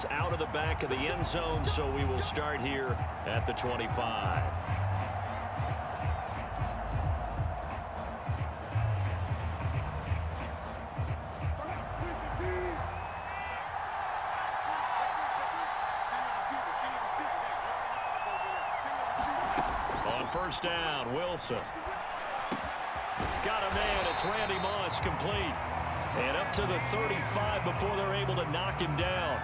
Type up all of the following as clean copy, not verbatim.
yards out of the back of the end zone, so we will start here at the 25. On first down, Wilson. Got a man. It's Randy Moss, complete. And up to the 35 before they're able to knock him down.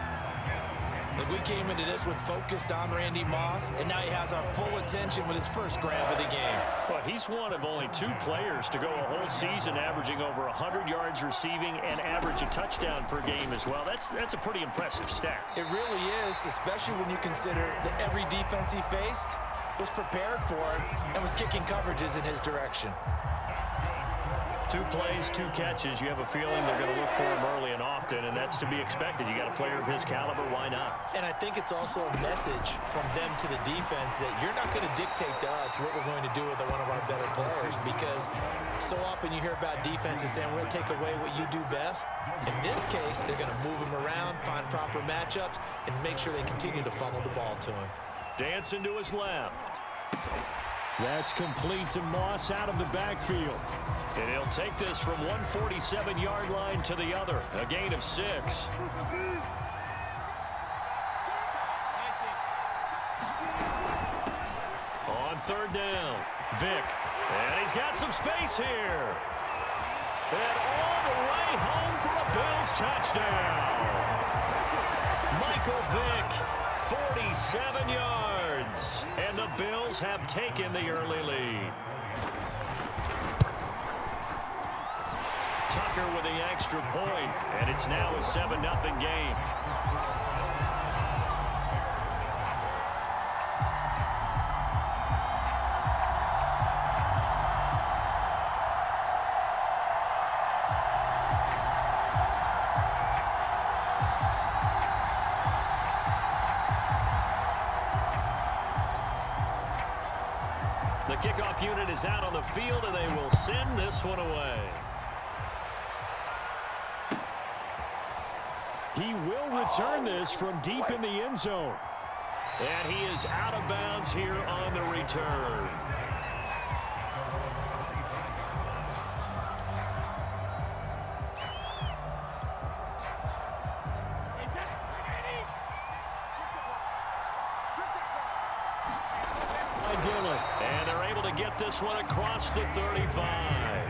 Look, we came into this one focused on Randy Moss, and now he has our full attention with his first grab of the game. But he's one of only 2 players to go a whole season averaging over 100 yards receiving and average a touchdown per game as well. That's a pretty impressive stat. It really is, especially when you consider that every defense he faced was prepared for him and was kicking coverages in his direction. 2 plays, 2 catches. You have a feeling they're going to look for him early and often, and that's to be expected. You got a player of his caliber, why not? And I think it's also a message from them to the defense that you're not going to dictate to us what we're going to do with one of our better players, because so often you hear about defenses saying, we'll take away what you do best. In this case, they're going to move him around, find proper matchups, and make sure they continue to funnel the ball to him. Dancing to his left. That's complete to Moss out of the backfield. And he'll take this from 147-yard line to the other. A gain of 6. On third down, Vick. And he's got some space here. And all the way home for a Bills touchdown. Michael Vick, 47 yards. And the Bills have taken the early lead. Tucker with the extra point, and it's now a 7-0 game. The kickoff unit is out on the field, and they will send this one away. He will return this from deep in the end zone. And he is out of bounds here on the return. Dillon. And they're able to get this one across the 35.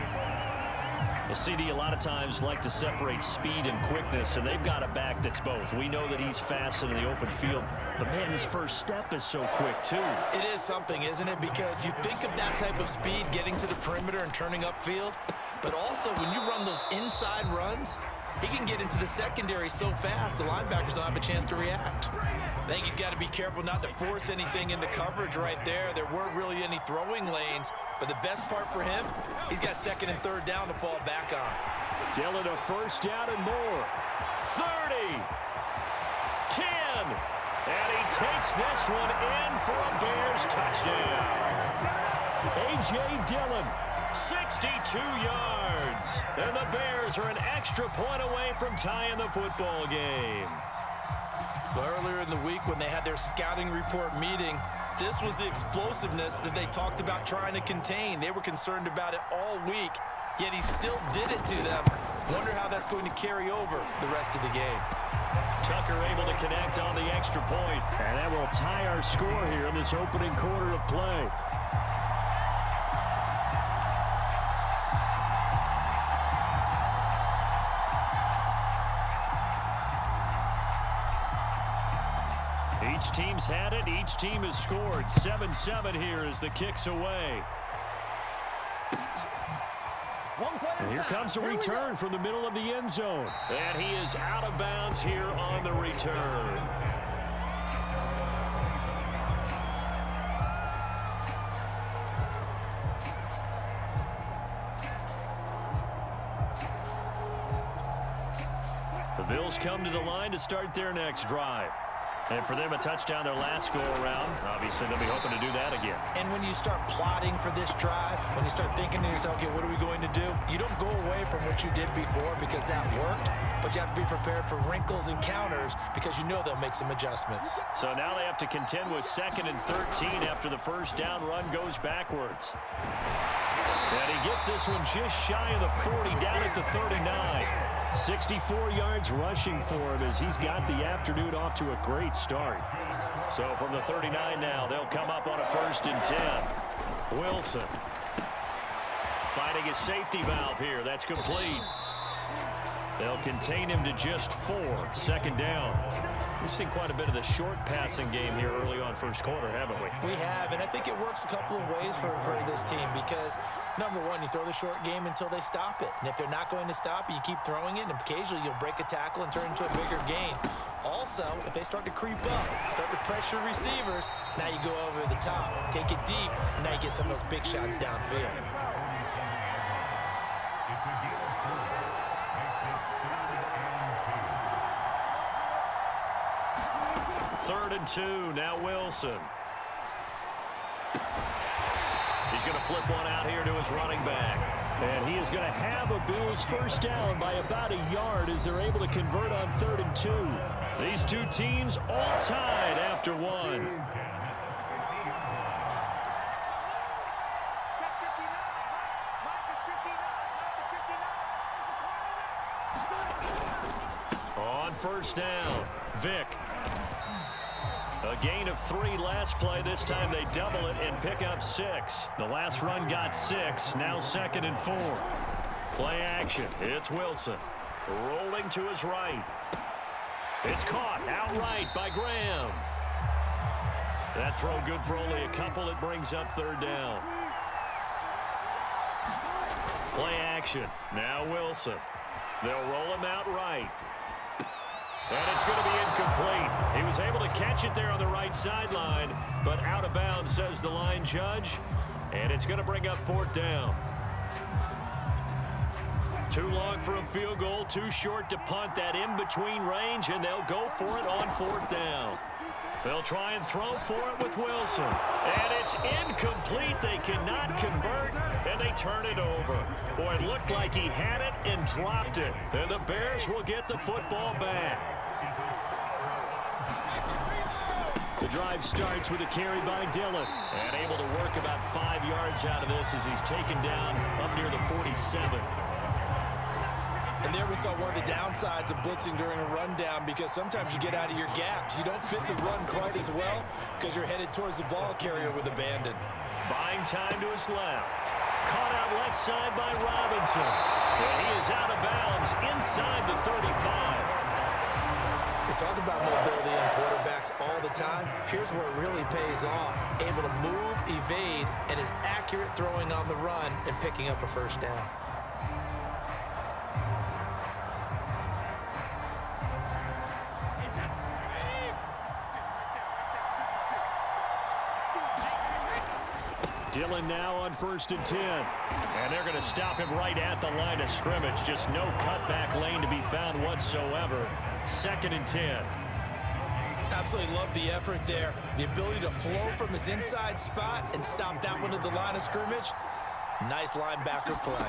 The CD a lot of times like to separate speed and quickness, and they've got a back that's both. We know that he's fast in the open field, but man, his first step is so quick too. It is something, isn't it? Because you think of that type of speed getting to the perimeter and turning upfield, but also when you run those inside runs, he can get into the secondary so fast the linebackers don't have a chance to react. I think he's got to be careful not to force anything into coverage right there. There weren't really any throwing lanes, but the best part for him, he's got second and third down to fall back on. Dillon a first down and more. 30. 10. And he takes this one in for a Bears touchdown. A.J. Dillon, 62 yards. And the Bears are an extra point away from tying the football game. Well, earlier in the week when they had their scouting report meeting, this was the explosiveness that they talked about trying to contain. They were concerned about it all week, yet he still did it to them. Wonder how that's going to carry over the rest of the game. Tucker able to connect on the extra point. And that will tie our score here in this opening quarter of play. Each team's had it. Each team has scored. 7-7 here as the kick's away. And here comes a return from the middle of the end zone. And he is out of bounds here on the return. The Bills come to the line to start their next drive. And for them, a touchdown their last go-around. Obviously, they'll be hoping to do that again. And when you start plotting for this drive, when you start thinking to yourself, okay, what are we going to do? You don't go away from what you did before because that worked, but you have to be prepared for wrinkles and counters because you know they'll make some adjustments. So now they have to contend with 2nd and 13 after the first down run goes backwards. And he gets this one just shy of the 40, down at the 39. 64 yards rushing for him as he's got the afternoon off to a great start. So from the 39 now, they'll come up on a 1st and 10. Wilson finding his safety valve here. That's complete. They'll contain him to just 4. 2nd down. We've seen quite a bit of the short passing game here early on first quarter, haven't we? We have, and I think it works a couple of ways for this team because, number one, you throw the short game until they stop it. And if they're not going to stop it, you keep throwing it, and occasionally you'll break a tackle and turn it into a bigger gain. Also, if they start to creep up, start to pressure receivers, now you go over the top, take it deep, and now you get some of those big shots downfield. Third and 2, now Wilson. He's going to flip one out here to his running back. And he is going to have a Bills first down by about a yard as they're able to convert on 3rd and 2. These two teams all tied after one. On first down, Vick. A gain of 3 last play. This time they double it and pick up 6. The last run got 6. Now 2nd and 4. Play action. It's Wilson. Rolling to his right. It's caught outright by Graham. That throw good for only a couple. It brings up 3rd down. Play action. Now Wilson. They'll roll him out right. And it's going to be incomplete. He was able to catch it there on the right sideline, but out of bounds, says the line judge. And it's going to bring up 4th down. Too long for a field goal, too short to punt that in-between range, and they'll go for it on 4th down. They'll try and throw for it with Wilson. And it's incomplete. They cannot convert, and they turn it over. Boy, it looked like he had it and dropped it. And the Bears will get the football back. The drive starts with a carry by Dillon. And able to work about 5 yards out of this as he's taken down up near the 47. And there we saw one of the downsides of blitzing during a rundown because sometimes you get out of your gaps. You don't fit the run quite as well because you're headed towards the ball carrier with abandon. Buying time to his left. Caught out left side by Robinson. And he is out of bounds inside the 35. We talk about mobility in quarterbacks all the time. Here's where it really pays off. Able to move, evade, and is accurate throwing on the run and picking up a first down. Dillon now on 1st and 10. And they're going to stop him right at the line of scrimmage. Just no cutback lane to be found whatsoever. 2nd and 10. Absolutely love the effort there. The ability to flow from his inside spot and stop that one at the line of scrimmage. Nice linebacker play.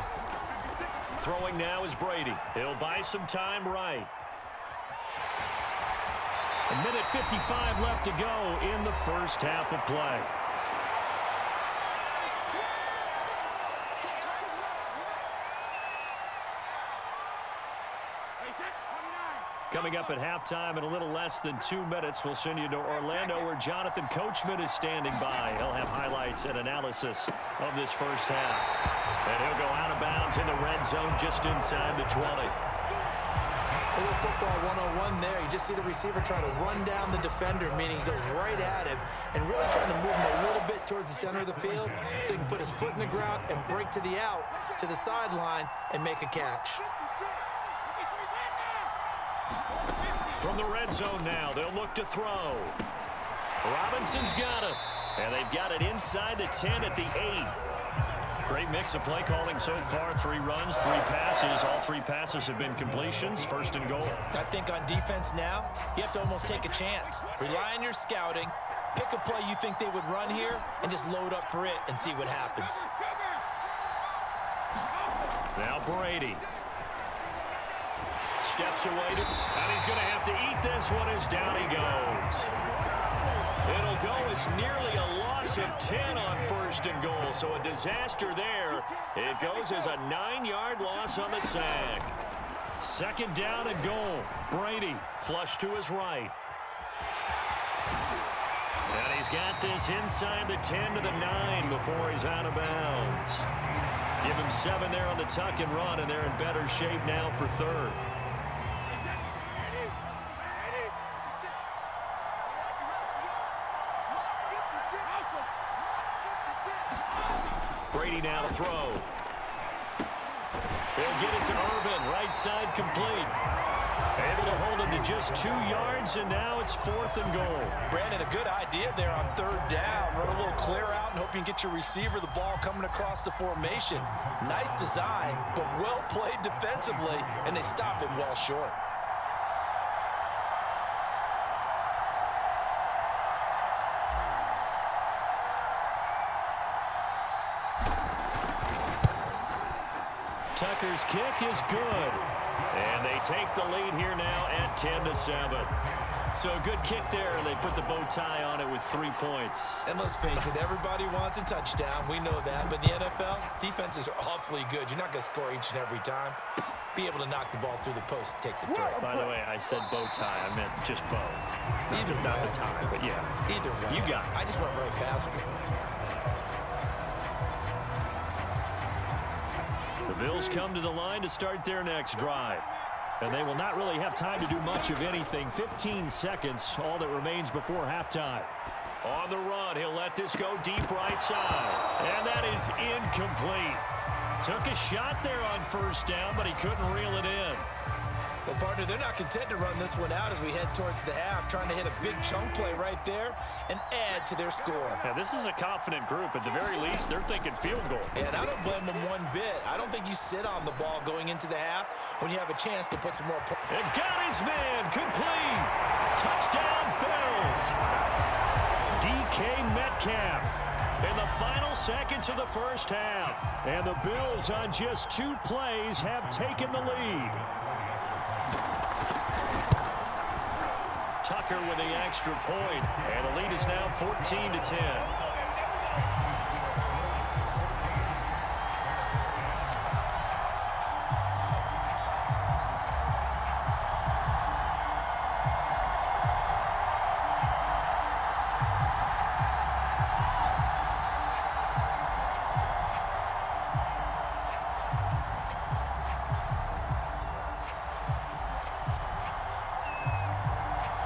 Throwing now is Brady. He'll buy some time right. 1:55 left to go in the first half of play. Coming up at halftime in a little less than 2 minutes, we'll send you to Orlando where Jonathan Coachman is standing by. He'll have highlights and analysis of this first half. And he'll go out of bounds in the red zone just inside the 20. A little football 101 there. You just see the receiver trying to run down the defender, meaning he goes right at him and really trying to move him a little bit towards the center of the field so he can put his foot in the ground and break to the out, to the sideline, and make a catch. From the red zone now, they'll look to throw. Robinson's got it. And they've got it inside the 10 at the 8. Great mix of play calling so far. 3 runs, 3 passes. All 3 passes have been completions. First and goal. I think on defense now, you have to almost take a chance. Rely on your scouting. Pick a play you think they would run here and just load up for it and see what happens. Now Brady. Steps away, and he's going to have to eat this one as down he goes. It'll go as nearly a loss of 10 on first and goal, so a disaster there. It goes as a 9-yard loss on the sack. Second down and goal. Brady flush to his right. And he's got this inside the 10 to the 9 before he's out of bounds. Give him 7 there on the tuck and run, and they're in better shape now for third. Brady now to throw. They'll get it to Irvin, right side complete. Able to hold him to just 2 yards, and now it's 4th and goal. Brandon, a good idea there on 3rd down. Run a little clear out and hope you can get your receiver the ball coming across the formation. Nice design, but well played defensively, and they stop him well short. Tucker's kick is good. And they take the lead here now at 10-7. So a good kick there, and they put the bow tie on it with 3 points. And let's face it, everybody wants a touchdown. We know that. But in the NFL, defenses are awfully good. You're not going to score each and every time. Be able to knock the ball through the post and take the turn. By the way, I said bow tie. I meant just bow. Either way. Not the tie, but yeah. Either way. You got it. I just went right past it. The Bills come to the line to start their next drive. And they will not really have time to do much of anything. 15 seconds, all that remains before halftime. On the run, he'll let this go deep right side. And that is incomplete. Took a shot there on first down, but he couldn't reel it in. Well, partner, they're not content to run this one out as we head towards the half, trying to hit a big chunk play right there and add to their score. Yeah, this is a confident group. At the very least, they're thinking field goal. And I don't blame them one bit. I don't think you sit on the ball going into the half when you have a chance to put some more points. And got his man, complete. Touchdown, Bills. DK Metcalf in the final seconds of the first half. And the Bills on just 2 plays have taken the lead. Tucker with the extra point, and the lead is now 14-10.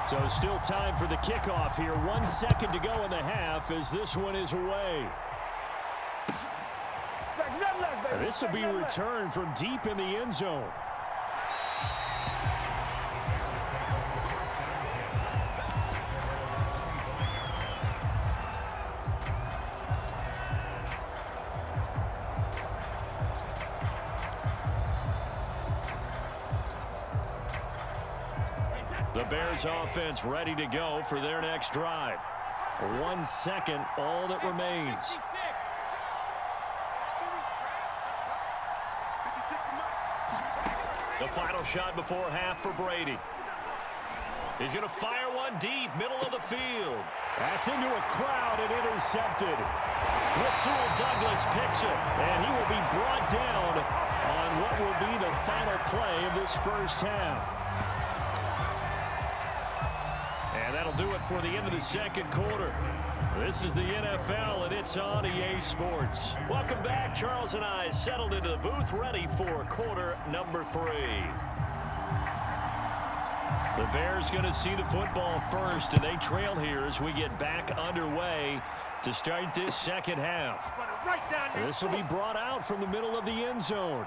So still time for the kickoff here. 1 second to go in the half as this one is away. This will be returned from deep in the end zone. The Bears offense ready to go for their next drive. 1 second, all that remains. The final shot before half for Brady. He's going to fire one deep, middle of the field. That's into a crowd and intercepted. Rasul Douglas picks it, and he will be brought down on what will be the final play of this first half. And that'll do it for the end of the second quarter. This is the NFL, and it's on EA Sports. Welcome back. Charles and I settled into the booth, ready for quarter number 3. The Bears going to see the football first, and they trail here as we get back underway to start this second half. This will be brought out from the middle of the end zone.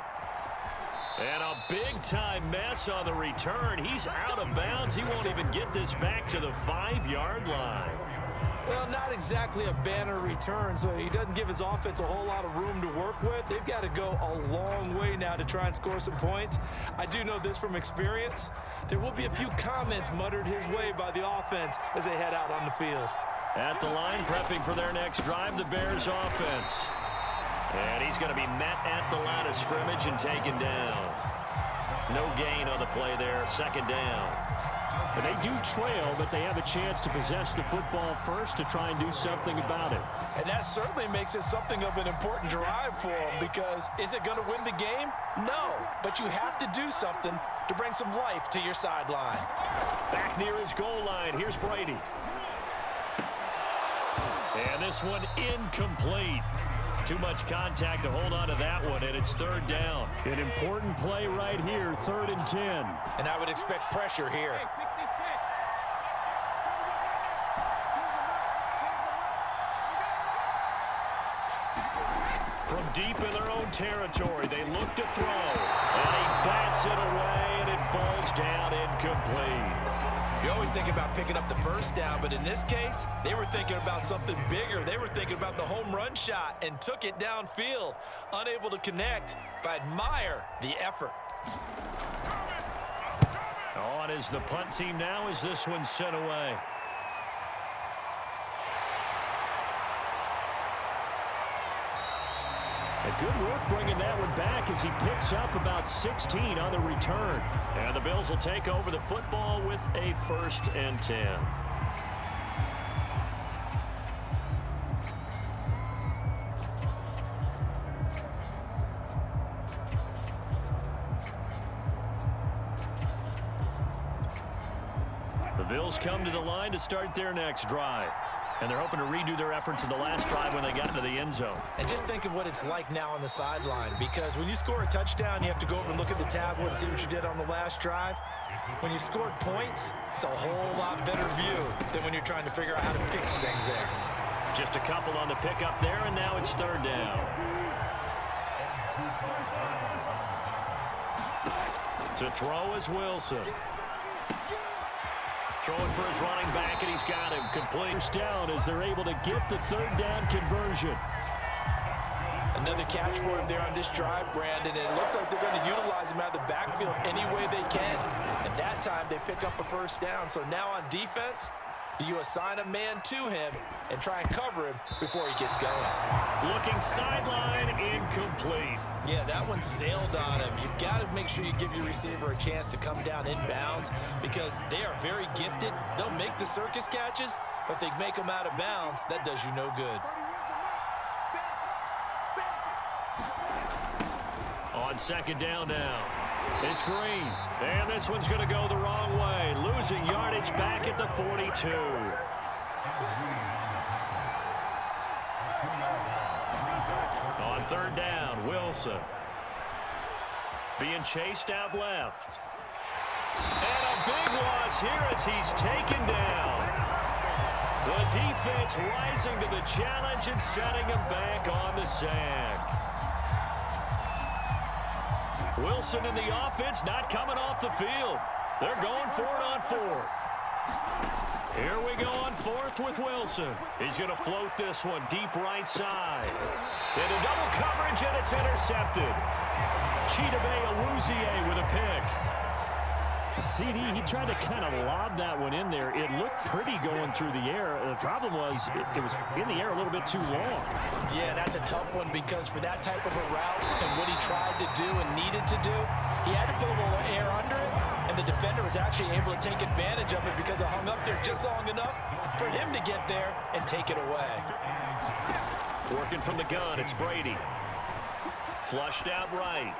And a big-time mess on the return. He's out of bounds. He won't even get this back to the 5-yard line. Well, not exactly a banner return, so he doesn't give his offense a whole lot of room to work with. They've got to go a long way now to try and score some points. I do know this from experience. There will be a few comments muttered his way by the offense as they head out on the field. At the line, prepping for their next drive, the Bears offense. And he's going to be met at the line of scrimmage and taken down. No gain on the play there, second down. And they do trail, but they have a chance to possess the football first to try and do something about it. And that certainly makes it something of an important drive for them, because is it going to win the game? No, but you have to do something to bring some life to your sideline. Back near his goal line, here's Brady. And this one incomplete. Too much contact to hold on to that one, and it's third down. An important play right here, 3rd and 10. And I would expect pressure here. From deep in their own territory, they look to throw. And he bats it away, and it falls down incomplete. You always think about picking up the first down, but in this case, they were thinking about something bigger. They were thinking about the home run shot and took it downfield. Unable to connect, but I admire the effort. On is the punt team now as this one's sent away. A good work bringing that one back as he picks up about 16 on the return. And the Bills will take over the football with a 1st and 10. The Bills come to the line to start their next drive. And they're hoping to redo their efforts in the last drive when they got into the end zone. And just think of what it's like now on the sideline, because when you score a touchdown, you have to go over and look at the tablet and see what you did on the last drive. When you scored points, it's a whole lot better view than when you're trying to figure out how to fix things there. Just a couple on the pickup there, and now it's third down. To throw is Wilson. Throwing for his running back, and he's got him complete. First down as they're able to get the 3rd down conversion. Another catch for him there on this drive, Brandon, and it looks like they're going to utilize him out of the backfield any way they can. At that time, they pick up a first down. So now on defense, do you assign a man to him and try and cover him before he gets going? Looking sideline, incomplete. Yeah, that one sailed on him. You've got to make sure you give your receiver a chance to come down inbounds, because they are very gifted. They'll make the circus catches, but they make them out of bounds. That does you no good. On second down now, it's Green. And this one's going to go the wrong way. Losing yardage back at the 42. On third down, Wilson. Being chased out left. And a big loss here as he's taken down. The defense rising to the challenge and setting him back on the sack. Wilson and the offense not coming off the field. They're going for it on 4th. Here we go on 4th with Wilson. He's going to float this one deep right side. Into double coverage, and it's intercepted. Chidobe Awuzie with a pick. CD, he tried to kind of lob that one in there. It looked pretty going through the air. The problem was it was in the air a little bit too long. Yeah, that's a tough one, because for that type of a route and what he tried to do and needed to do, he had to put a little air under it, and the defender was actually able to take advantage of it because it hung up there just long enough for him to get there and take it away. Working from the gun, it's Brady. Flushed out right.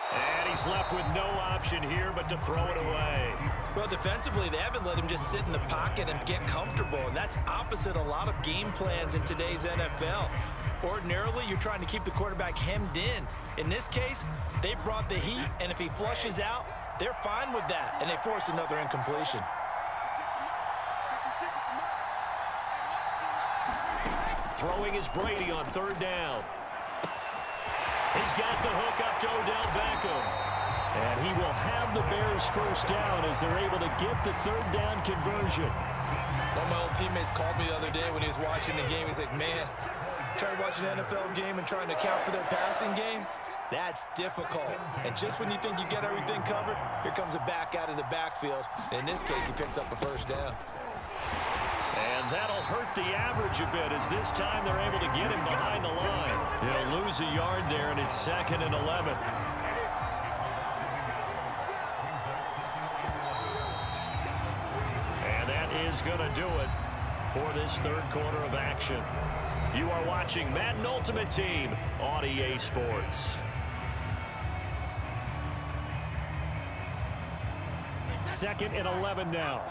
And he's left with no option here but to throw it away. Well, defensively, they haven't let him just sit in the pocket and get comfortable, and that's opposite a lot of game plans in today's NFL. Ordinarily, you're trying to keep the quarterback hemmed in. In this case, they brought the heat, and if he flushes out, they're fine with that, and they force another incompletion. Throwing is Brady on third down. He's got the hook up to Odell Beckham. And he will have the Bears first down as they're able to get the 3rd down conversion. One of my old teammates called me the other day when he was watching the game. He's like, man, trying to watch an NFL game and trying to account for their passing game, that's difficult. And just when you think you get everything covered, here comes a back out of the backfield. In this case, he picks up a first down. And that'll hurt the average a bit as this time they're able to get him behind the line. He'll lose a yard there, and it's 2nd and 11. And that is going to do it for this third quarter of action. You are watching Madden Ultimate Team on EA Sports. Second and 11 now.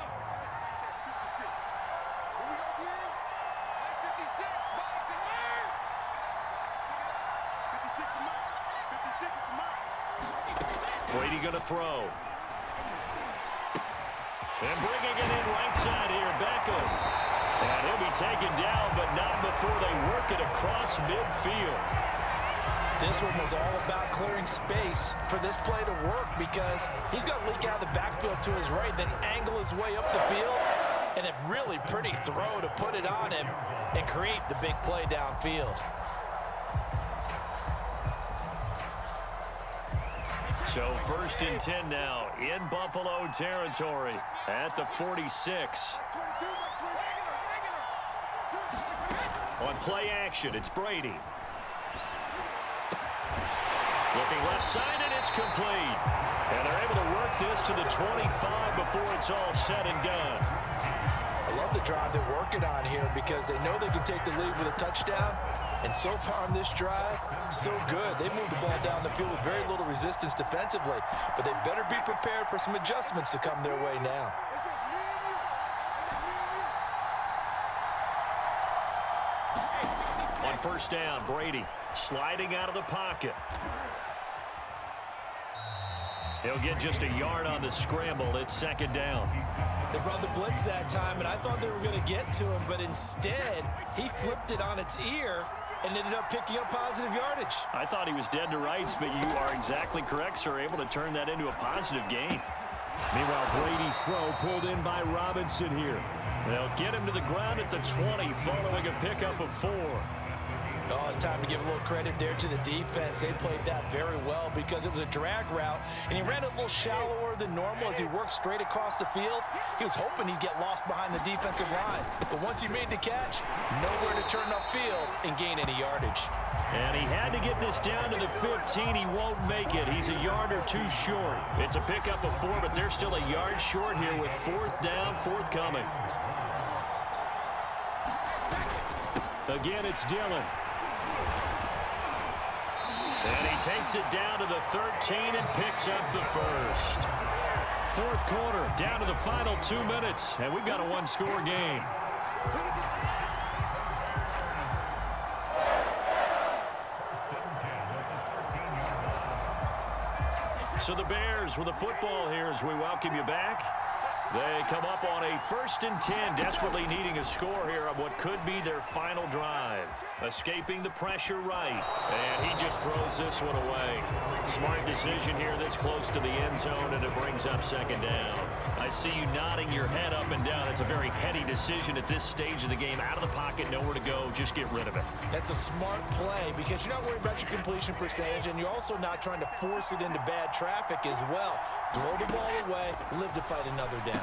Brady going to throw. And bringing it in right side here, Beckham. And he'll be taken down, but not before they work it across midfield. This one was all about clearing space for this play to work because he's got to leak out of the backfield to his right, then angle his way up the field. And a really pretty throw to put it on him and create the big play downfield. So 1st and 10 now in Buffalo territory at the 46. On play action, it's Brady. Looking left side, and it's complete. And they're able to work this to the 25 before it's all said and done. I love the drive they're working on here because they know they can take the lead with a touchdown. And so far on this drive, so good. They moved the ball down the field with very little resistance defensively. But they better be prepared for some adjustments to come their way now. On 1st down, Brady sliding out of the pocket. He'll get just a yard on the scramble. It's 2nd down. They brought the blitz that time, and I thought they were going to get to him, but instead, he flipped it on its ear and ended up picking up positive yardage. I thought he was dead to rights, but you are exactly correct, sir. Able to turn that into a positive gain. Meanwhile, Brady's throw pulled in by Robinson here. They'll get him to the ground at the 20 following a pickup of 4. Oh, it's time to give a little credit there to the defense. They played that very well because it was a drag route, and he ran it a little shallower than normal as he worked straight across the field. He was hoping he'd get lost behind the defensive line, but once he made the catch, nowhere to turn upfield and gain any yardage. And he had to get this down to the 15. He won't make it. He's a yard or 2 short. It's a pickup of 4, but they're still a yard short here with 4th down, forthcoming. Again, it's Dillon. And he takes it down to the 13 and picks up the first. 4th quarter, down to the final 2 minutes, and we've got a 1-score game. So the Bears with the football here as we welcome you back. They come up on a 1st and 10, desperately needing a score here on what could be their final drive. Escaping the pressure right, and he just throws this one away. Smart decision here this close to the end zone, and it brings up 2nd down. I see you nodding your head up and down. It's a very heady decision at this stage of the game. Out of the pocket, nowhere to go, just get rid of it. That's a smart play because you're not worried about your completion percentage, and you're also not trying to force it into bad traffic as well. Throw the ball away, live to fight another down.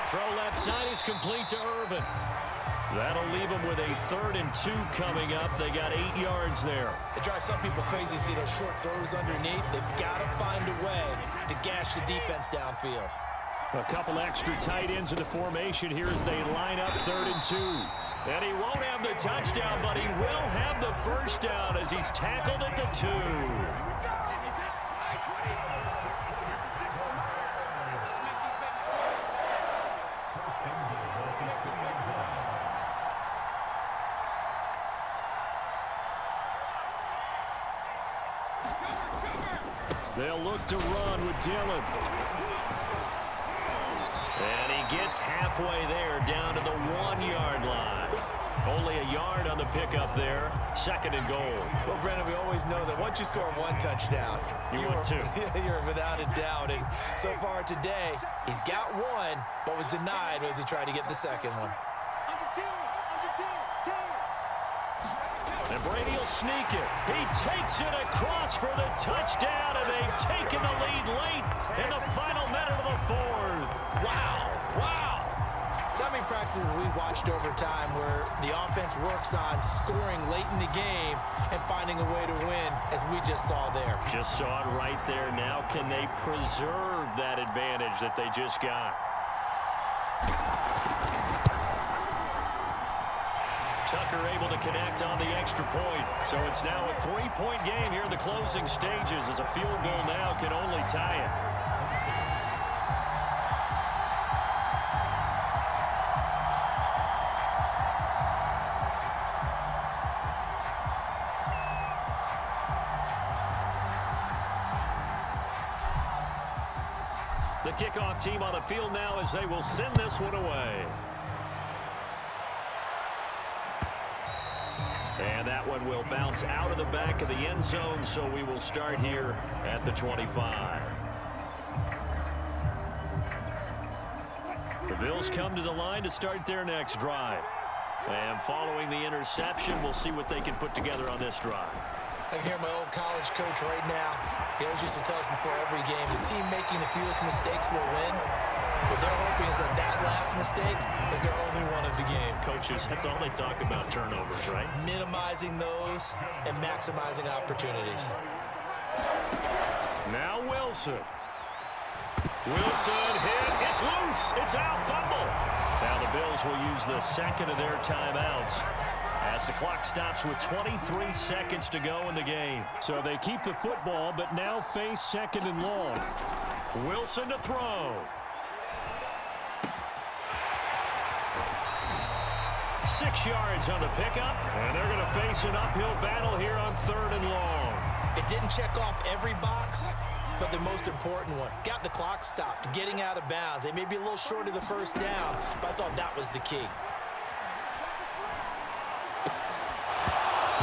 Throw left side is complete to Irvin. That'll leave them with a 3rd and 2 coming up. They got 8 yards there. It drives some people crazy to see those short throws underneath. They've got to find a way to gash the defense downfield. A couple extra tight ends in the formation here as they line up 3rd and 2. And he won't have the touchdown, but he will have the first down as he's tackled at the 2. They'll look to run with Dillon. And he gets halfway there down to the 1-yard line. Only a yard on the pickup there. 2nd and goal. Well, Brendan, we always know that once you score one touchdown, want two. You're without a doubt. And so far today, he's got one, but was denied as he tried to get the second one. And Brady will sneak it. He takes it across for the touchdown, and they've taken the lead late in the final minute of the 4th. Wow. So many practices we've watched over time where the offense works on scoring late in the game and finding a way to win, as we just saw there. Just saw it right there. Now can they preserve that advantage that they just got? Tucker able to connect on the extra point. So it's now a 3-point game here in the closing stages, as a field goal now can only tie it. The kickoff team on the field now as they will send this one away. And that one will bounce out of the back of the end zone, so we will start here at the 25. The Bills come to the line to start their next drive. And following the interception, we'll see what they can put together on this drive. I can hear my old college coach right now. He always used to tell us before every game, the team making the fewest mistakes will win. What they're hoping is that last mistake is their only one of the game. Coaches, that's all they talk about, turnovers, right? Minimizing those and maximizing opportunities. Now Wilson. Wilson hit. It's loose. It's out. Fumble. Now the Bills will use the second of their timeouts as the clock stops with 23 seconds to go in the game. So they keep the football, but now face 2nd and long. Wilson to throw. 6 yards on the pickup, and they're going to face an uphill battle here on 3rd and long. It didn't check off every box, but the most important one. Got the clock stopped, getting out of bounds. They may be a little short of the first down, but I thought that was the key.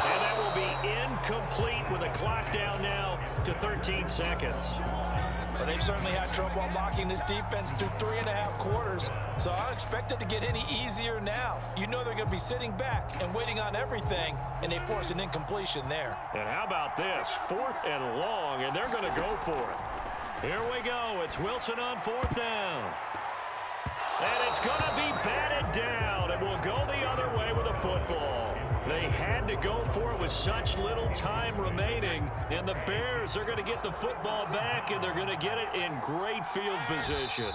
And that will be incomplete with a clock down now to 13 seconds. Well, they've certainly had trouble unlocking this defense through 3.5 quarters, so I don't expect it to get any easier now. You know they're going to be sitting back and waiting on everything, and they force an incompletion there. And how about this? 4th and long, and they're going to go for it. Here we go. It's Wilson on 4th down. And it's going to be batted down, and we'll go the other way with a football. They had to go for it with such little time remaining, and the Bears are going to get the football back, and they're going to get it in great field position.